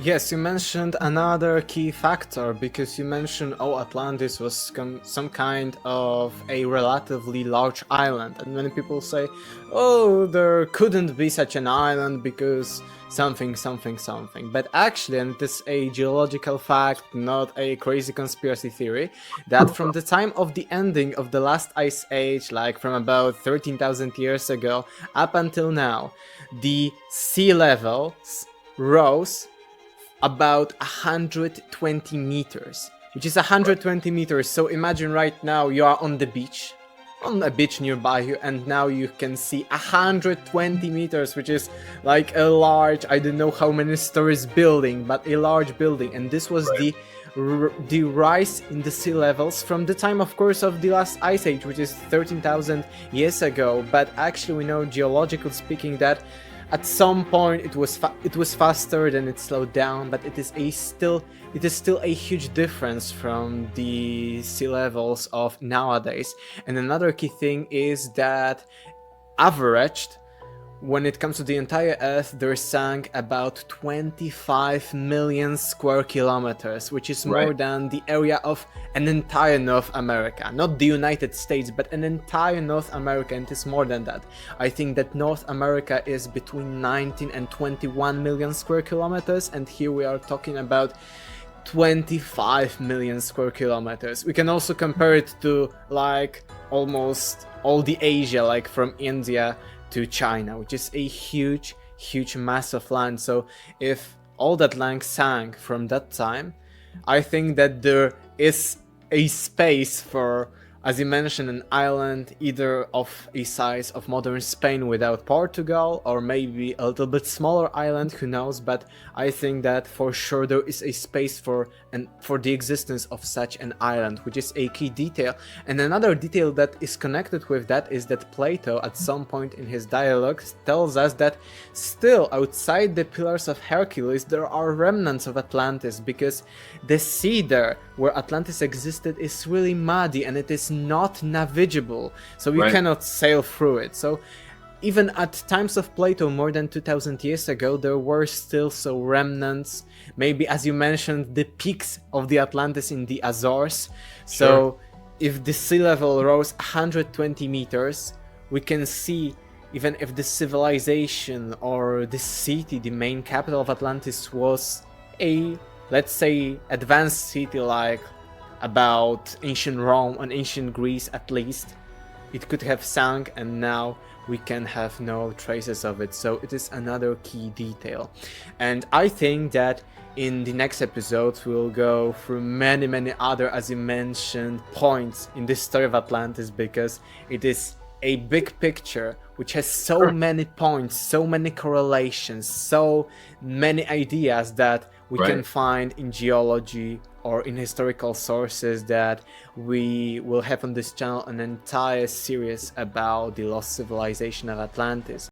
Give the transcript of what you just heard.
Yes, you mentioned another key factor because you mentioned, oh, Atlantis was some kind of a relatively large island, and many people say, oh, there couldn't be such an island because something, something, something. But actually, and it is a geological fact, not a crazy conspiracy theory, that from the time of the ending of the last ice age, like from about 13,000 years ago up until now, the sea levels rose about 120 meters, which is 120 meters. So imagine right now you are on the beach, on a beach nearby you, and now you can see 120 meters, which is like a large, I don't know how many stories building, but a large building. And this was the rise in the sea levels from the time, of course, of the last ice age, which is 13,000 years ago. But actually we know, geologically speaking, that at some point it was faster, then it slowed down, but it is still a huge difference from the sea levels of nowadays. And another key thing is that averaged, when it comes to the entire Earth, there sank about 25 million square kilometers, which is more than the area of an entire North America. Not the United States, but an entire North America, and it is more than that. I think that North America is between 19 and 21 million square kilometers, and here we are talking about 25 million square kilometers. We can also compare it to like almost all the Asia, like from India to China, which is a huge mass of land. So if all that land sank from that time, I think that there is a space for, as you mentioned, an island either of a size of modern Spain without Portugal, or maybe a little bit smaller island, who knows. But I think that for sure there is a space for the existence of such an island, which is a key detail. And another detail that is connected with that is that Plato at some point in his dialogues tells us that still outside the Pillars of Hercules there are remnants of Atlantis, because the sea there where Atlantis existed is really muddy and it is not navigable, so we cannot sail through it. So even at times of Plato, more than 2000 years ago, there were still so remnants, maybe, as you mentioned, the peaks of the Atlantis in the Azores. So if the sea level rose 120 meters, we can see, even if the civilization or the city, the main capital of Atlantis, was a, let's say, advanced city like about ancient Rome and ancient Greece at least, it could have sunk, and now we can have no traces of it. So it is another key detail. And I think that in the next episode we'll go through many other, as you mentioned, points in this story of Atlantis, because it is a big picture which has so many points, so many correlations, so many ideas that we can find in geology or in historical sources, that we will have on this channel an entire series about the lost civilization of Atlantis.